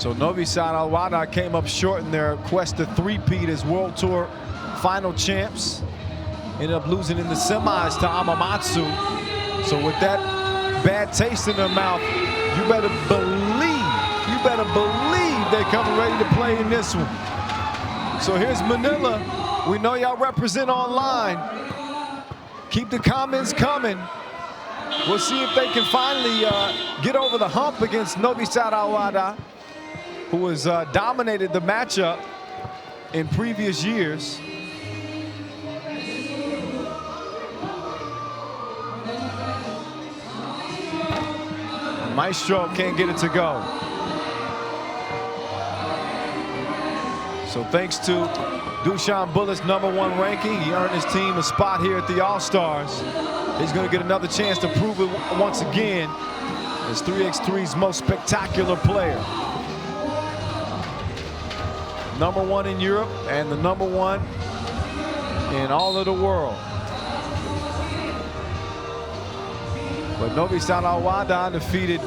So Novi Sad Al Wahda came up short in their quest to three-peat as World Tour final champs. Ended up losing in the semis to Amamatsu. So with that bad taste in their mouth, you better believe they're coming ready to play in this one. So here's Manila. We know y'all represent online. Keep the comments coming. We'll see if they can finally get over the hump against Novi Sad Al Wahda, who has dominated the matchup in previous years. Maestro can't get it to go. So thanks to Dushan Bullett's #1 ranking, he earned his team a spot here at the All-Stars. He's going to get another chance to prove it once again as 3x3's most spectacular player. #1 in Europe and the #1 in all of the world. But Novi Sad Al Wahda defeated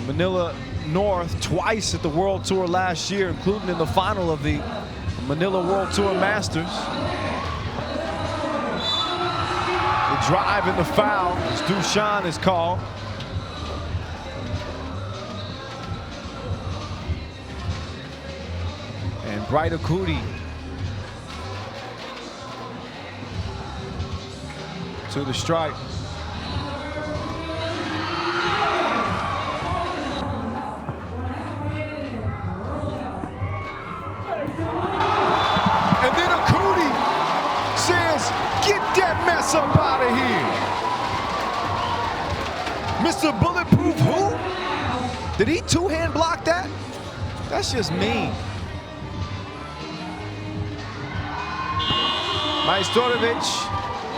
Manila North twice at the World Tour last year, including in the final of the Manila World Tour Masters. The drive and the foul, as Dushan is called. And Bright Akuti to the strike. And then Akuti says, "Get that mess up out of here." Mr. Bulletproof who? Did he two-hand block that? That's just mean. Majstorovic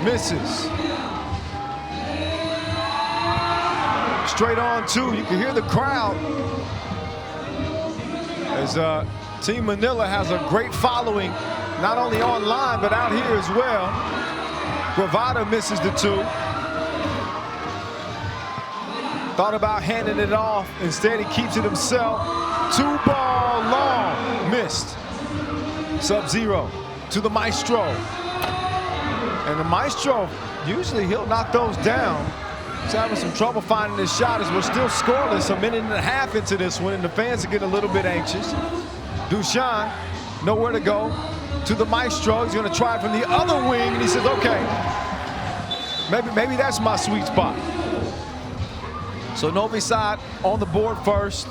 misses. Straight on two. You can hear the crowd as Team Manila has a great following, not only online but out here as well. Bravada misses the two. Thought about handing it off. Instead, he keeps it himself. 2-ball long. Missed. Sub-Zero to the Maestro. And the Maestro, usually he'll knock those down. He's having some trouble finding his shot as we're still scoreless a minute and a half into this one, and the fans are getting a little bit anxious. Dushan, nowhere to go. To the Maestro, he's gonna try it from the other wing, and he says, okay, maybe that's my sweet spot. So Novi Sad on the board first,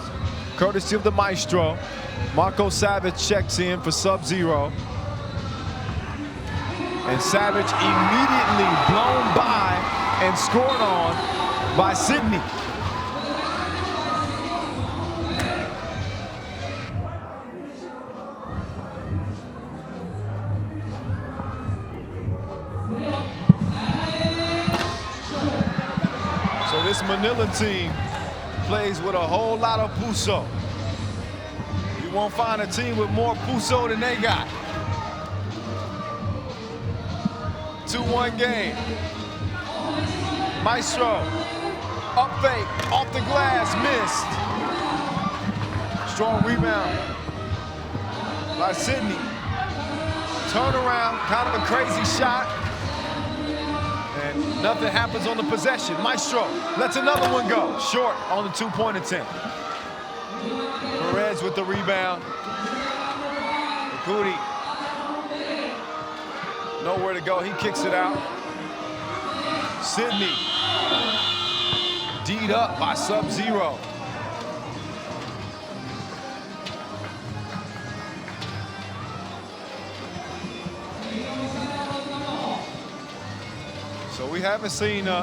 courtesy of the Maestro. Marco Savage checks in for Sub-Zero. And Savage immediately blown by and scored on by Sydney. So this Manila team plays with a whole lot of puso. You won't find a team with more puso than they got. 2-1 game. Maestro, up fake, off the glass, missed. Strong rebound by Sydney. Turnaround, kind of a crazy shot. And nothing happens on the possession. Maestro lets another one go. Short on the two-point attempt. Perez with the rebound. Akuti. Nowhere to go, he kicks it out. Sydney, D'd up by Sub-Zero. So we haven't seen a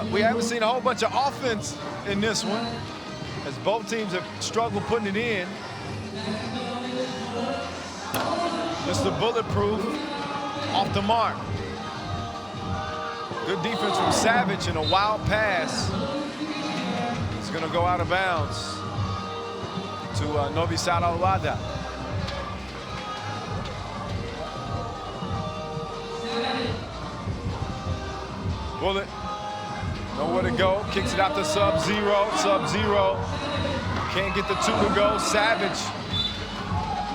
whole bunch of offense in this one, as both teams have struggled putting it in. Mr. Bulletproof off the mark. Good defense from Savage and a wild pass. It's gonna go out of bounds to Novi Sad Al Wahda. Bullet, nowhere to go, kicks it out to Sub-Zero. Sub-Zero can't get the two to go. Savage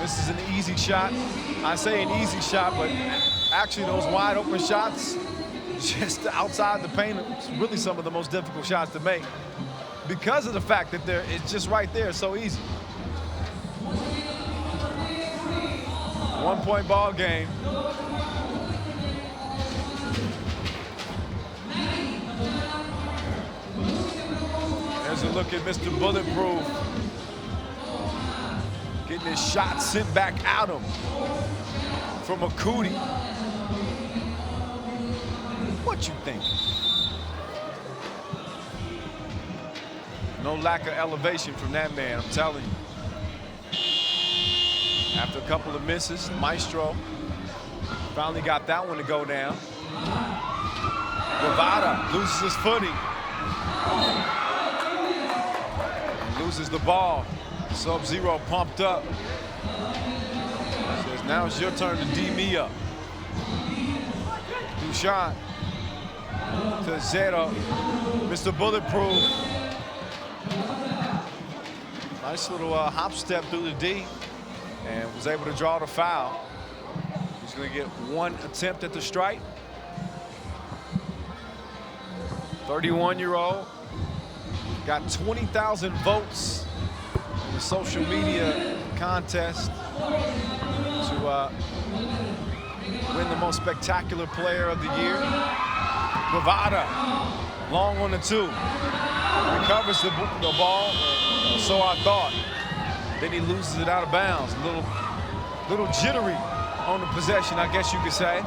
This is an easy shot. I say an easy shot, but actually those wide open shots just outside the paint, it's really some of the most difficult shots to make because of the fact that it's just right there, so easy. 1-point ball game. There's a look at Mr. Bulletproof. Getting his shot sent back at him from a cootie. What you think? No lack of elevation from that man, I'm telling you. After a couple of misses, Maestro finally got that one to go down. Wahda loses his footing. Loses the ball. Sub-Zero pumped up. Says, now it's your turn to D me up. Dushan to Zero. Mr. Bulletproof. Nice little hop step through the D and was able to draw the foul. He's going to get one attempt at the strike. 31-year-old. Got 20,000 votes in the social media contest to win the most spectacular player of the year. Wahda, long on the 2. Recovers the ball, so I thought. Then he loses it out of bounds. A little jittery on the possession, I guess you could say.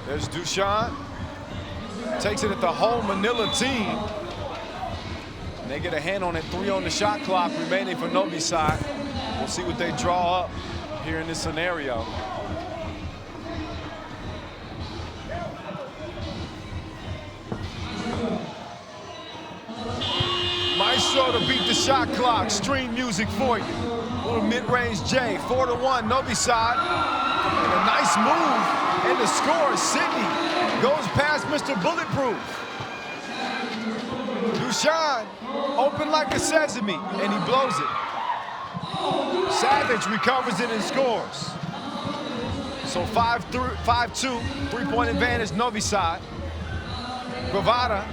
There's Dushan. Takes it at the whole Manila team. And they get a hand on it. 3 on the shot clock remaining for Novi Sad. We'll see what they draw up here in this scenario. Maestro to beat the shot clock. Stream music for you. A little mid-range J. 4-1 Novi Sad. And a nice move. And the score, Sydney goes past Mr. Bulletproof. Dushan open like a sesame, and he blows it. Savage recovers it and scores. So 5-2, 3-point advantage, Novi Sad. Wahda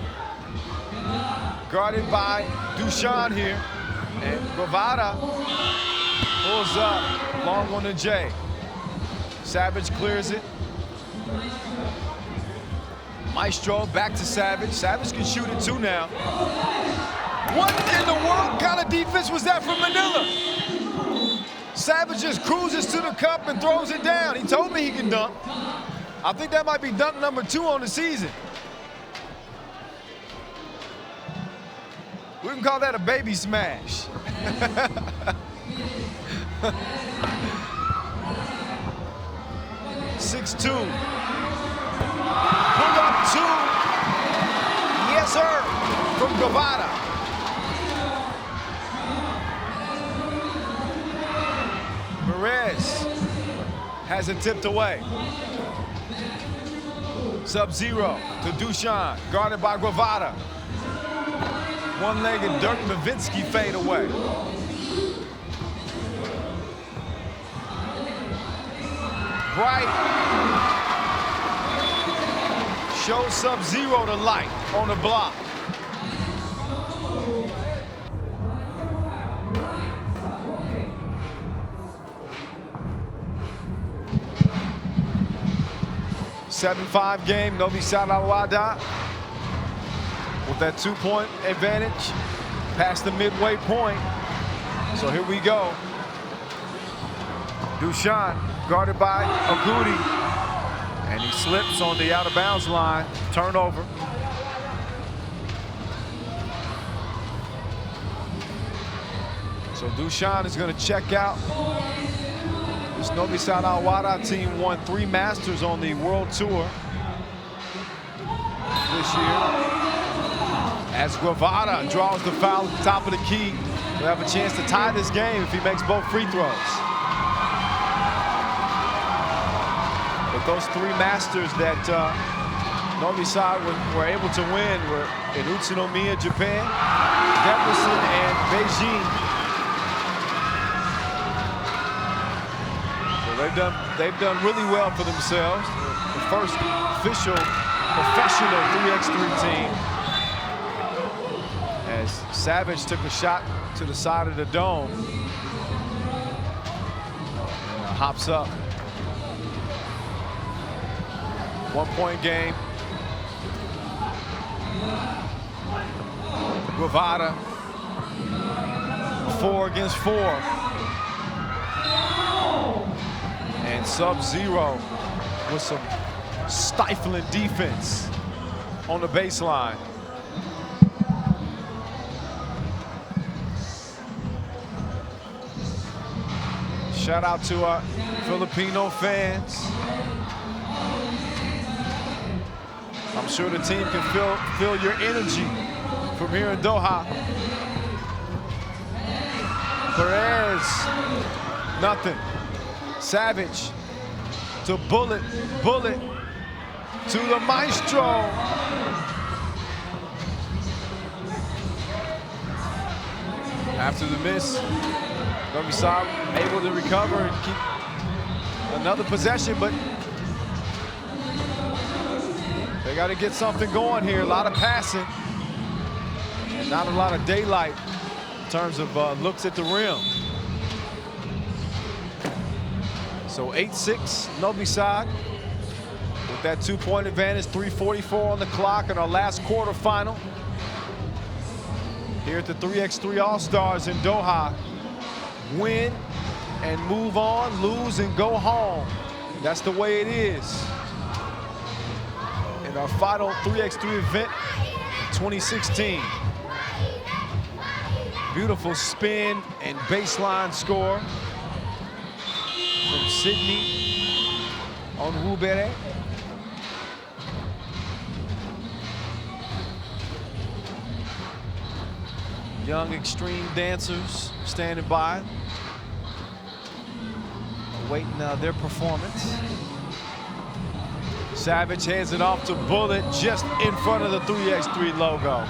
guarded by Dushan here. And Wahda pulls up, long on the J. Savage clears it. Maestro back to Savage. Savage can shoot it too now. What in the world kind of defense was that from Manila? Savage just cruises to the cup and throws it down. He told me he can dunk. I think that might be dunk number 2 on the season. We can call that a baby smash. 6'2". Pull up 2. Yes, sir, from Wahda. Perez has it tipped away. Sub-Zero to Dushan, guarded by Wahda. One-legged Dirk Nowitzki fade away. Bright shows Sub-Zero the light on the block. (7-5) game, Novi Sad Al Wahda with that 2-point advantage past the midway point. So here we go. Dushan guarded by Agudi. And he slips on the out-of-bounds line. Turnover. So Dushan is going to check out. This Novi Sad Al Wahda team won 3 Masters on the World Tour this year. As Wahda draws the foul at the top of the key, he'll have a chance to tie this game if he makes both free throws. But those 3 Masters that Novi Sad were able to win were in Utsunomiya, Japan, Debrecen, and Beijing. So they've done really well for themselves. The first official professional 3x3 team. As Savage took a shot to the side of the dome. Hops up. 1-point game. Wahda, 4 against 4. And Sub-Zero with some stifling defense on the baseline. Shout out to our Filipino fans. I'm sure the team can feel your energy from here in Doha. Perez, nothing. Savage to Bullet to the Maestro. After the miss, Novi Sad able to recover and keep another possession, but they got to get something going here. A lot of passing and not a lot of daylight in terms of looks at the rim. So 8-6 Novi Sad with that 2-point advantage, 3:44 on the clock in our last quarterfinal here at the 3x3 All-Stars in Doha. Win and move on, lose and go home. That's the way it is. In our final 3x3 event, 2016. Beautiful spin and baseline score from Sydney on Wubere. Young extreme dancers standing by, awaiting their performance. Savage hands it off to Bullet just in front of the 3x3 logo.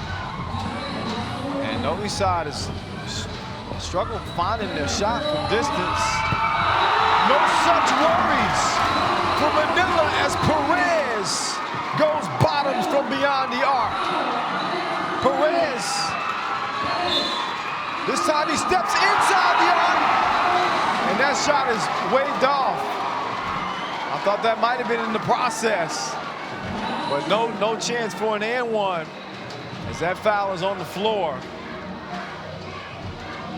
And Novi Sad has struggled finding their shot from distance. No such worries for Manila as Perez goes bottoms from beyond the arc. Perez, this time he steps inside the arc, and that shot is waved off. I thought that might have been in the process, but no chance for an and one as that foul is on the floor.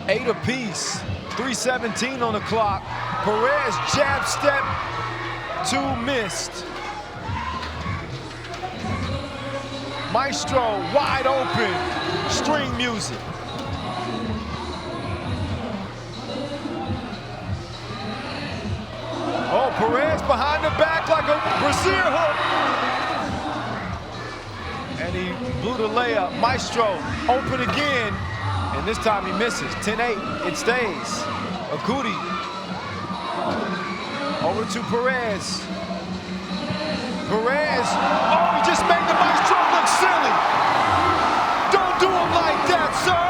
8 apiece, 3:17 on the clock. Perez jab step, 2 missed. Maestro wide open, string music. Oh, Perez behind the back like a brassiere hook. And he blew the layup. Maestro open again, and this time he misses. 10-8, it stays. Akuti over to Perez. Perez, oh, he just made the Maestro look silly. Don't do him like that, sir.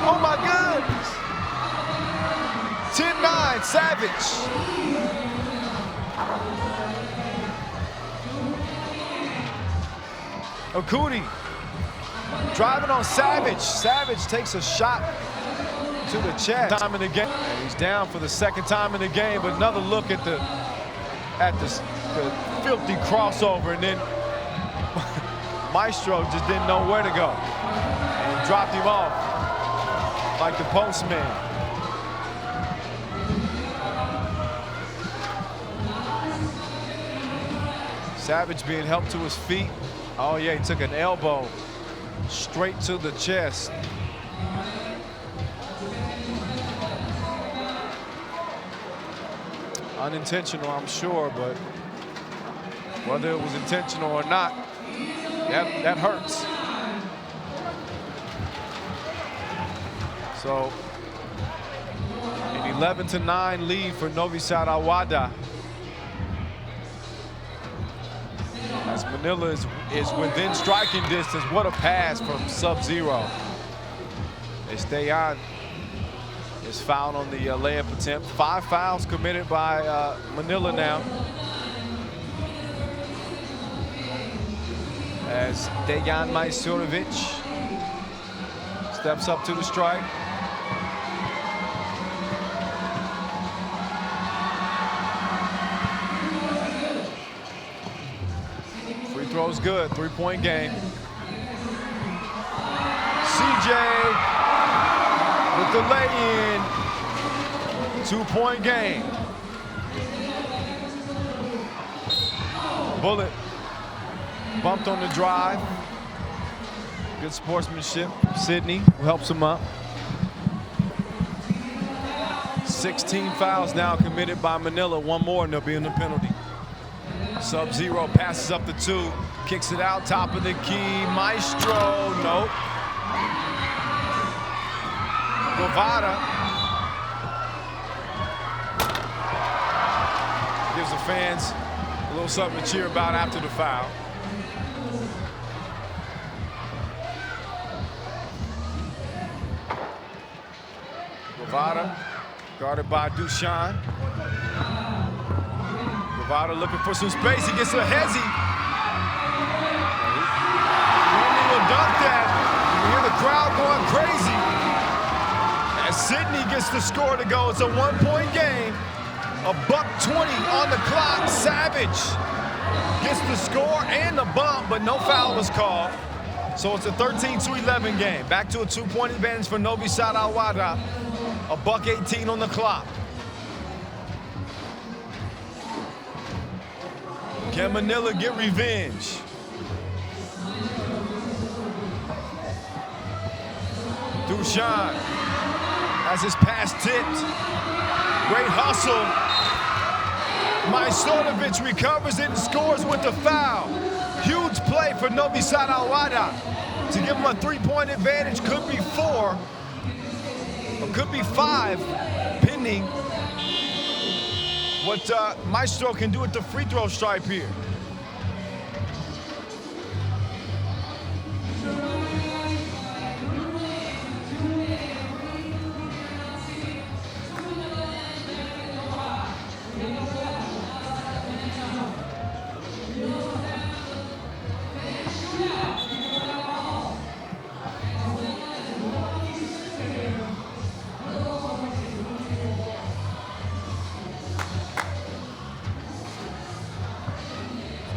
Oh my goodness. 10-9, Savage. Akuti driving on Savage. Savage takes a shot to the chest. Time in the game. And he's down for the 2nd time in the game. But another look at the filthy crossover, and then Maestro just didn't know where to go and dropped him off like the postman. Savage being helped to his feet. Oh yeah, he took an elbow straight to the chest. Unintentional, I'm sure, but whether it was intentional or not, that hurts. So, an 11-9 lead for Novi Sad Al Wahda. As Manila is within striking distance. What a pass from Sub-Zero. As Dayan is fouled on the layup attempt. 5 fouls committed by Manila now. As Dejan Majstorovic steps up to the strike. Free throw's good, 3-point game. CJ with the lay-in, 2-point game. Bullet bumped on the drive. Good sportsmanship. Sidney helps him up. 16 fouls now committed by Manila. One more and they'll be in the penalty. Sub-Zero passes up the 2, kicks it out, top of the key. Maestro, nope. Guevara gives the fans a little something to cheer about after the foul. Guevara guarded by Dushan. Guevara looking for some space. He gets a hezzy. Wouldn't even dunk that. You hear the crowd going crazy. As Sidney gets the score to go, it's a 1-point game. $1:20 on the clock. Savage gets the score and the bump, but no foul was called. So it's a 13-11 game. Back to a 2-point advantage for Novi Sad Al Wahda. $1:18 on the clock. Can Manila get revenge? Dushan has his pass tipped. Great hustle. Majstorovic recovers it and scores with the foul. Huge play for Novi Sad Al Wahda to give him a 3-point advantage. Could be 4, or could be 5, pending what Maestro can do at the free throw stripe here.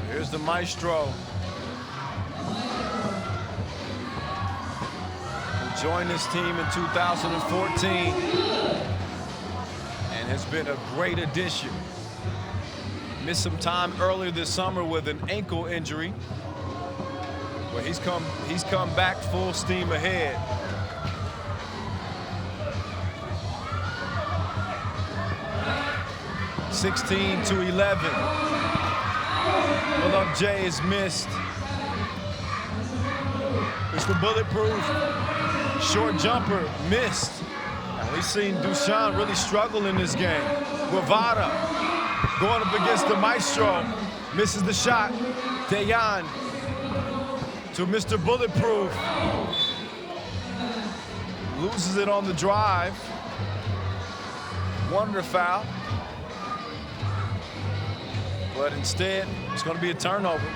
Here's the Maestro, who joined this team in 2014 and has been a great addition. Missed some time earlier this summer with an ankle injury, but he's come back full steam ahead. (16-11). Pull-up J is missed. It's the bulletproof short jumper missed. And we've seen Dushan really struggle in this game. Guevara going up against the Maestro, misses the shot. Dayan to Mr. Bulletproof. Loses it on the drive. Wanted a foul. But instead, it's going to be a turnover.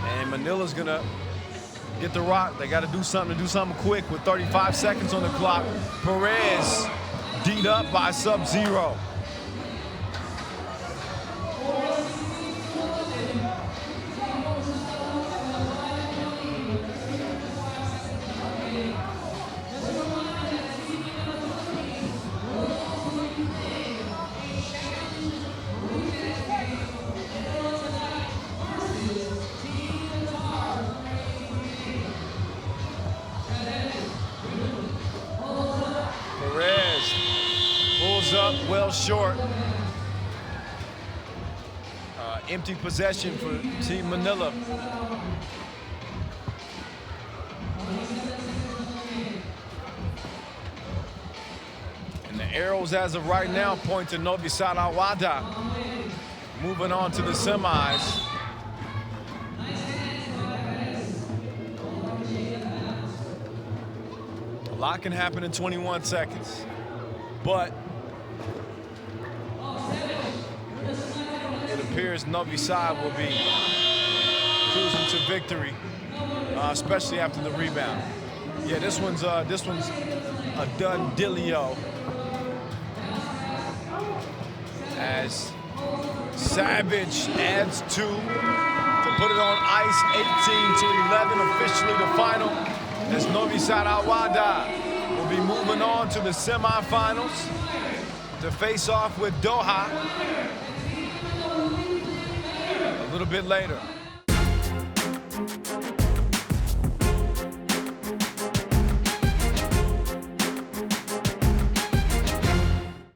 And Manila's going to get the rock. They got to do something quick with 35 seconds on the clock. Perez D'd up by Sub-Zero. Up well short. Empty possession for Team Manila. And the arrows as of right now point to Novi Sad Al Wahda. Moving on to the semis. lot can happen in 21 seconds, but it appears Novi Sad will be cruising to victory, especially after the rebound. Yeah, this one's a done dealio, as Savage adds 2 to put it on ice. 18-11, officially the final, as Novi Sad Al Wahda will be moving on to the semifinals to face off with Doha a little bit later.